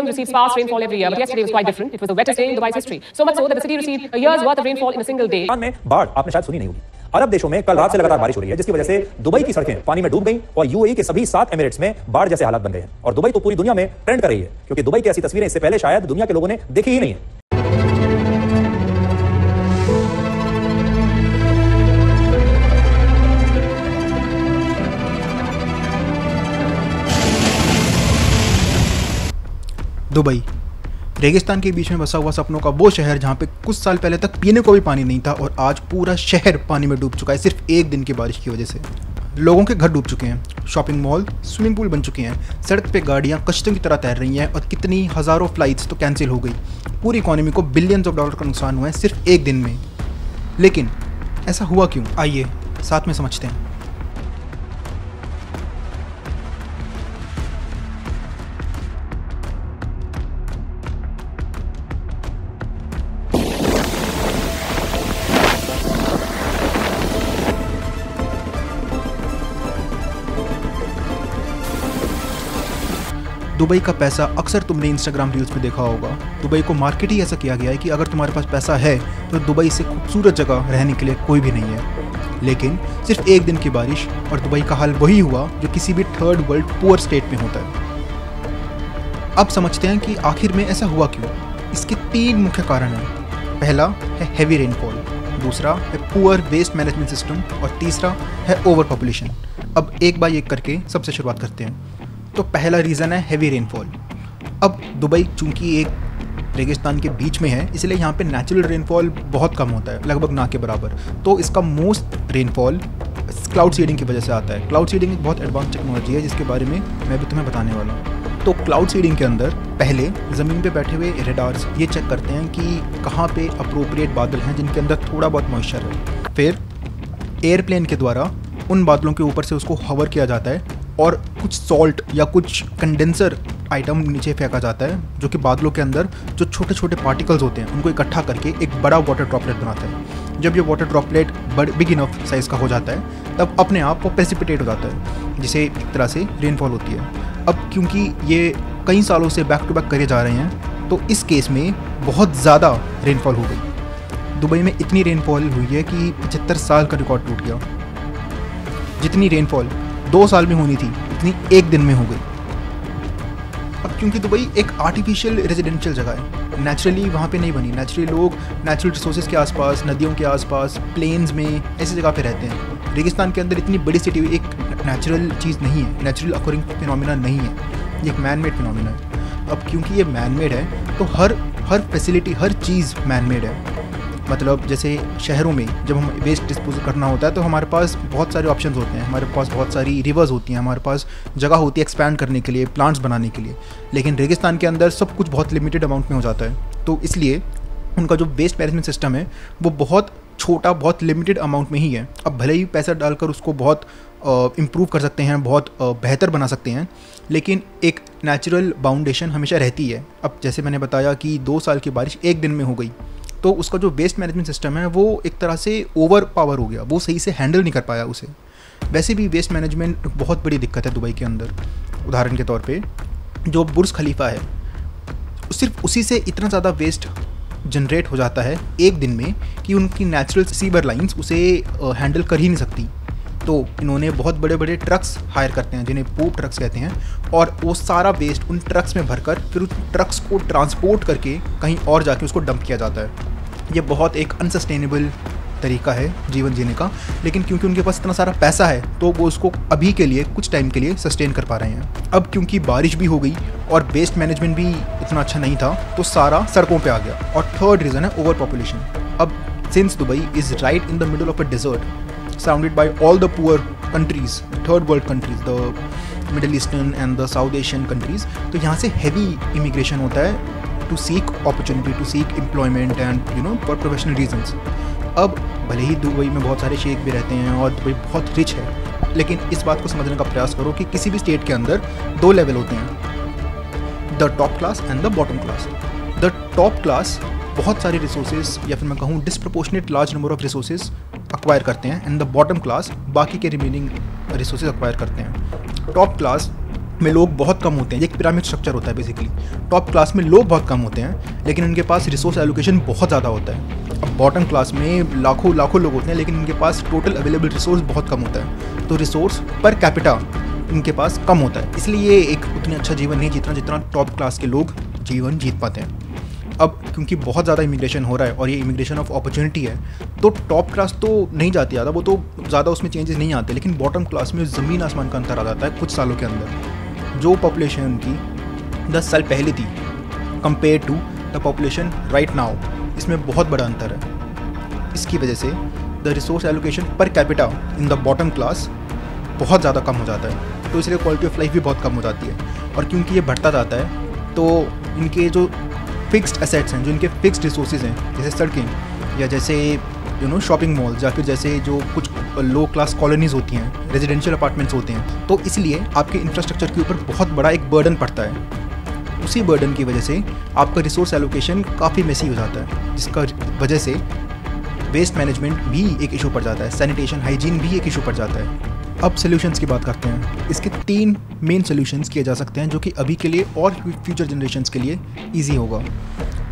receives fast rainfall every year, but yesterday was quite different. It was the wettest day in Dubai's history. So much so that the city received a year's worth of rainfall in a single day. में बाढ़ आपने शायद सुनी नहीं होगी। अरब देशों में कल रात से लगातार बारिश हो रही है, जिसकी वजह से दुबई की सड़कें पानी में डूब गईं और यूएई के सभी 7 एमिरेट्स में बाढ़ जैसे हालात बन गए हैं। और दुबई तो पूरी दुनिया में ट्रेंड कर रही है, क्योंकि दुबई की ऐसी तस्वीरें इससे पहले शायद दुनिया के लोगों ने देखी ही नहीं है। दुबई रेगिस्तान के बीच में बसा हुआ सपनों का वो शहर जहाँ पे कुछ साल पहले तक पीने को भी पानी नहीं था और आज पूरा शहर पानी में डूब चुका है सिर्फ एक दिन की बारिश की वजह से। लोगों के घर डूब चुके हैं, शॉपिंग मॉल स्विमिंग पूल बन चुके हैं, सड़क पे गाड़ियाँ कश्तियों की तरह तैर रही हैं और कितनी हज़ारों फ्लाइट्स तो कैंसिल हो गई। पूरी इकॉनमी को बिलियंस ऑफ डॉलर का नुकसान हुआ है सिर्फ एक दिन में। लेकिन ऐसा हुआ क्यों, आइए साथ में समझते हैं। दुबई का पैसा अक्सर तुमने इंस्टाग्राम रील्स पे देखा होगा। दुबई को मार्केट ही ऐसा किया गया है कि अगर तुम्हारे पास पैसा है तो दुबई से खूबसूरत जगह रहने के लिए कोई भी नहीं है। लेकिन सिर्फ एक दिन की बारिश और दुबई का हाल वही हुआ जो किसी भी थर्ड वर्ल्ड पुअर स्टेट में होता है। अब समझते हैं कि आखिर में ऐसा हुआ क्यों। इसके 3 मुख्य कारण हैं। पहला है हैवी रेनफॉल, दूसरा है पुअर वेस्ट मैनेजमेंट सिस्टम और तीसरा है ओवर पॉपुलेशन। अब एक बाय एक करके सबसे शुरुआत करते हैं। तो पहला रीज़न है हैवी रेनफॉल। अब दुबई चूंकि एक रेगिस्तान के बीच में है, इसलिए यहाँ पे नेचुरल रेनफॉल बहुत कम होता है, लगभग ना के बराबर। तो इसका मोस्ट रेनफॉल क्लाउड सीडिंग की वजह से आता है। क्लाउड सीडिंग एक बहुत एडवांस टेक्नोलॉजी है जिसके बारे में मैं भी तुम्हें बताने वाला हूँ। तो क्लाउड सीडिंग के अंदर पहले ज़मीन पे बैठे हुए रेडार्स ये चेक करते हैं कि कहाँ पे अप्रोप्रिएट बादल हैं जिनके अंदर थोड़ा बहुत मॉइस्चर है। फिर एयरप्लेन के द्वारा उन बादलों के ऊपर से उसको हवर किया जाता है और कुछ सॉल्ट या कुछ कंडेंसर आइटम नीचे फेंका जाता है जो कि बादलों के अंदर जो छोटे छोटे पार्टिकल्स होते हैं उनको इकट्ठा करके एक बड़ा वाटर ड्रॉपलेट बनाता है। जब ये water droplet big enough size का हो जाता है तब अपने आप वो प्रेसिपिटेट हो जाता है, जिसे एक तरह से रेनफॉल होती है। अब क्योंकि ये कई सालों से बैक टू बैक करे जा रहे हैं तो इस केस में बहुत ज़्यादा रेनफॉल हो गई। दुबई में इतनी रेनफॉल हुई है कि 75 साल का रिकॉर्ड टूट गया। जितनी रेनफॉल 2 साल में होनी थी इतनी एक दिन में हो गई। अब क्योंकि दुबई एक आर्टिफिशियल रेजिडेंशियल जगह है, नेचुरली वहाँ पे नहीं बनी। नेचुरली लोग नेचुरल रिसोर्सेज के आसपास, नदियों के आसपास, प्लेन्स में ऐसी जगह पे रहते हैं। रेगिस्तान के अंदर इतनी बड़ी सिटी एक नेचुरल चीज़ नहीं है, नेचुरल अकोरिंग फिनोमिना नहीं है, ये एक मैन मेड फिनोमिना है। अब क्योंकि ये मैन मेड है तो हर फैसिलिटी, हर चीज़ मैन मेड है। मतलब जैसे शहरों में जब हम वेस्ट डिस्पोजल करना होता है तो हमारे पास बहुत सारे ऑप्शंस होते हैं, हमारे पास बहुत सारी रिवर्स होती हैं, हमारे पास जगह होती है एक्सपैंड करने के लिए, प्लांट्स बनाने के लिए। लेकिन रेगिस्तान के अंदर सब कुछ बहुत लिमिटेड अमाउंट में हो जाता है, तो इसलिए उनका जो वेस्ट मैनेजमेंट सिस्टम है वो बहुत छोटा, बहुत लिमिटेड अमाउंट में ही है। अब भले ही पैसा डालकर उसको बहुत इम्प्रूव कर सकते हैं, बहुत बेहतर बना सकते हैं, लेकिन एक नेचुरल बाउंडेशन हमेशा रहती है। अब जैसे मैंने बताया कि 2 साल की बारिश एक दिन में हो गई, तो उसका जो वेस्ट मैनेजमेंट सिस्टम है वो एक तरह से ओवर पावर हो गया, वो सही से हैंडल नहीं कर पाया उसे। वैसे भी वेस्ट मैनेजमेंट बहुत बड़ी दिक्कत है दुबई के अंदर। उदाहरण के तौर पे जो बुर्ज खलीफा है, सिर्फ उसी से इतना ज़्यादा वेस्ट जनरेट हो जाता है एक दिन में कि उनकी नेचुरल सीवर लाइंस उसे हैंडल कर ही नहीं सकती। तो इन्होंने बहुत बड़े बड़े ट्रक्स हायर करते हैं जिन्हें पोप ट्रक्स कहते हैं, और वो सारा वेस्ट उन ट्रक्स में भरकर फिर उस ट्रक्स को ट्रांसपोर्ट करके कहीं और जाके उसको डंप किया जाता है। ये बहुत एक अनसस्टेनेबल तरीका है जीवन जीने का, लेकिन क्योंकि उनके पास इतना सारा पैसा है तो वो उसको अभी के लिए, कुछ टाइम के लिए सस्टेन कर पा रहे हैं। अब क्योंकि बारिश भी हो गई और वेस्ट मैनेजमेंट भी इतना अच्छा नहीं था तो सारा सड़कों पे आ गया। और थर्ड रीज़न है ओवर पॉपुलेशन। अब since Dubai is right in the middle of a desert surrounded by all the poor countries, third world countries, the Middle Eastern and the South Asian countries, तो यहाँ से heavy immigration होता है to seek opportunity, to seek employment and for professional reasons. अब भले ही Dubai में बहुत सारे शेख भी रहते हैं और दुबई बहुत रिच है, लेकिन इस बात को समझने का प्रयास करो कि किसी भी स्टेट के अंदर 2 लेवल होते हैं, the top class and the bottom class. The top class बहुत सारे रिसोर्सेज या फिर मैं कहूँ disproportionate large number of resources acquire करते हैं, एंड द बॉटम क्लास बाकी के रिमेनिंग रिसोर्सेज अक्वायर करते हैं। टॉप क्लास में लोग बहुत कम होते हैं, एक पिरामिड स्ट्रक्चर होता है बेसिकली। टॉप क्लास में लोग बहुत कम होते हैं लेकिन उनके पास रिसोर्स एलोकेशन बहुत ज़्यादा होता है। अब बॉटम क्लास में लाखों लोग होते हैं लेकिन उनके पास टोटल अवेलेबल रिसोर्स बहुत कम होता है, तो रिसोर्स पर कैपिटा इनके पास कम होता है, इसलिए ये एक उतना अच्छा जीवन नहीं जीतना जितना टॉप क्लास के लोग जीवन जीत पाते हैं। अब क्योंकि बहुत ज़्यादा इमिग्रेशन हो रहा है और ये इमिग्रेशन ऑफ अपॉर्चुनिटी है, तो टॉप क्लास तो नहीं जाती ज़्यादा, वो तो ज़्यादा उसमें चेंजेस नहीं आते, लेकिन बॉटम क्लास में ज़मीन आसमान का अंतर आ जाता है कुछ सालों के अंदर। जो पॉपुलेशन उनकी 10 साल पहले थी compare to the population right now, इसमें बहुत बड़ा अंतर है। इसकी वजह से the resource allocation per capita in the bottom class बहुत ज़्यादा कम हो जाता है, तो इसलिए क्वालिटी ऑफ लाइफ भी बहुत कम हो जाती है। और क्योंकि ये बढ़ता जाता है तो इनके जो फिक्स्ड एसेट्स हैं, जो इनके फिक्स्ड रिसोर्सेज हैं, जैसे सड़कें या जैसे शॉपिंग मॉल्स या फिर जैसे जो कुछ लो क्लास कॉलोनीज़ होती हैं, रेजिडेंशियल अपार्टमेंट्स होते हैं, तो इसलिए आपके इंफ्रास्ट्रक्चर के ऊपर बहुत बड़ा एक बर्डन पड़ता है। उसी बर्डन की वजह से आपका रिसोर्स एलोकेशन काफ़ी मेसी हो जाता है, जिसका वजह से वेस्ट मैनेजमेंट भी एक इशू पड़ जाता है, सैनिटेशन हाइजीन भी एक इशू पड़ जाता है। अब सोल्यूशंस की बात करते हैं। इसके 3 मेन सोल्यूशंस किए जा सकते हैं जो कि अभी के लिए और फ्यूचर जनरेशंस के लिए ईजी होगा।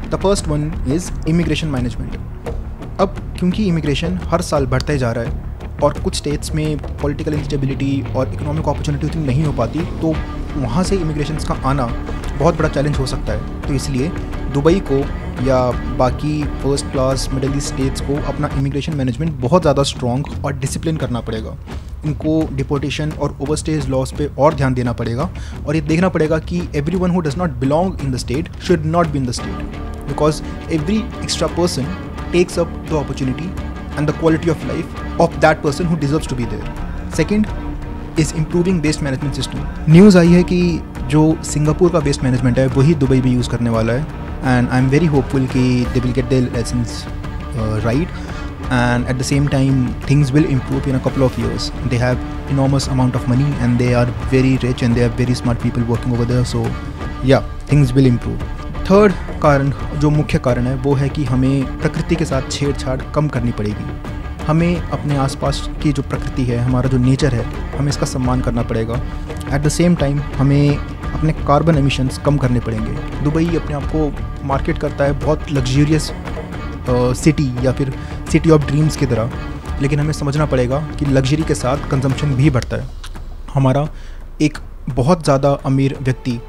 The first one is immigration management. अब क्योंकि इमिग्रेशन हर साल बढ़ता ही जा रहा है और कुछ स्टेट्स में पॉलिटिकल इंस्टेबिलिटी और इकोनॉमिक अपॉर्चुनिटी उतनी नहीं हो पाती, तो वहाँ से इमिग्रेशंस का आना बहुत बड़ा चैलेंज हो सकता है। तो इसलिए दुबई को या बाकी first class middle east states को अपना इमिग्रेशन मैनेजमेंट बहुत ज़्यादा स्ट्रॉन्ग और डिसिप्लिन करना पड़ेगा। इनको डिपोर्टेशन और ओवरस्टेज लॉस पे और ध्यान देना पड़ेगा और ये देखना पड़ेगा कि everyone who does not belong in the state should not be in the state, because every extra person takes up the opportunity and the quality of life of that person who deserves to be there. Second is improving waste management system. News आई है कि जो Singapore का waste management है वही Dubai भी use करने वाला है, and I am very hopeful कि they will get their lessons right, and at the same time things will improve in a couple of years. They have enormous amount of money and they are very rich and they have very smart people working over there, so yeah, things will improve. Third कारण, जो मुख्य कारण है, वो है कि हमें प्रकृति के साथ छेड़छाड़ कम करनी पड़ेगी। हमें अपने आसपास की जो प्रकृति है, हमारा जो नेचर है, हमें इसका सम्मान करना पड़ेगा। एट द सेम टाइम हमें अपने कार्बन एमिशंस कम करने पड़ेंगे। दुबई अपने आप को मार्केट करता है बहुत लग्जूरियस सिटी या फिर सिटी ऑफ ड्रीम्स की तरह, लेकिन हमें समझना पड़ेगा कि लग्जरी के साथ कंजम्पशन भी बढ़ता है। हमारा एक बहुत ज़्यादा अमीर व्यक्ति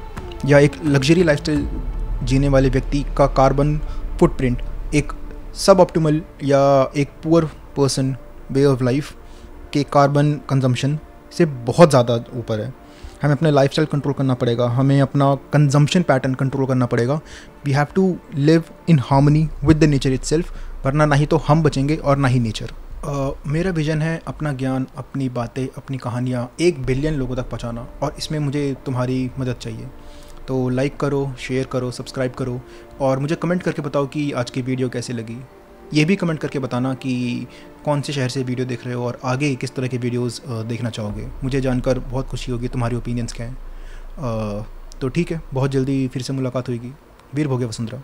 या एक लग्जरी लाइफस्टाइल जीने वाले व्यक्ति का कार्बन फुटप्रिंट एक सब ऑप्टिमल या एक poor person way of life के कार्बन कंजम्पशन से बहुत ज़्यादा ऊपर है। हमें अपने लाइफस्टाइल कंट्रोल करना पड़ेगा, हमें अपना कंजम्पशन पैटर्न कंट्रोल करना पड़ेगा। We have to live in harmony with the nature itself, वरना ना ही तो हम बचेंगे और ना ही नेचर। मेरा विज़न है अपना ज्ञान, अपनी बातें, अपनी कहानियाँ 1 बिलियन लोगों तक पहुँचाना, और इसमें मुझे तुम्हारी मदद चाहिए। तो लाइक करो, शेयर करो, सब्सक्राइब करो और मुझे कमेंट करके बताओ कि आज की वीडियो कैसी लगी। ये भी कमेंट करके बताना कि कौन से शहर से वीडियो देख रहे हो और आगे किस तरह के वीडियोस देखना चाहोगे। मुझे जानकर बहुत खुशी होगी तुम्हारी ओपिनियंस क्या हैं। तो ठीक है, बहुत जल्दी फिर से मुलाकात होगी। वीर भोगे वसुंधरा।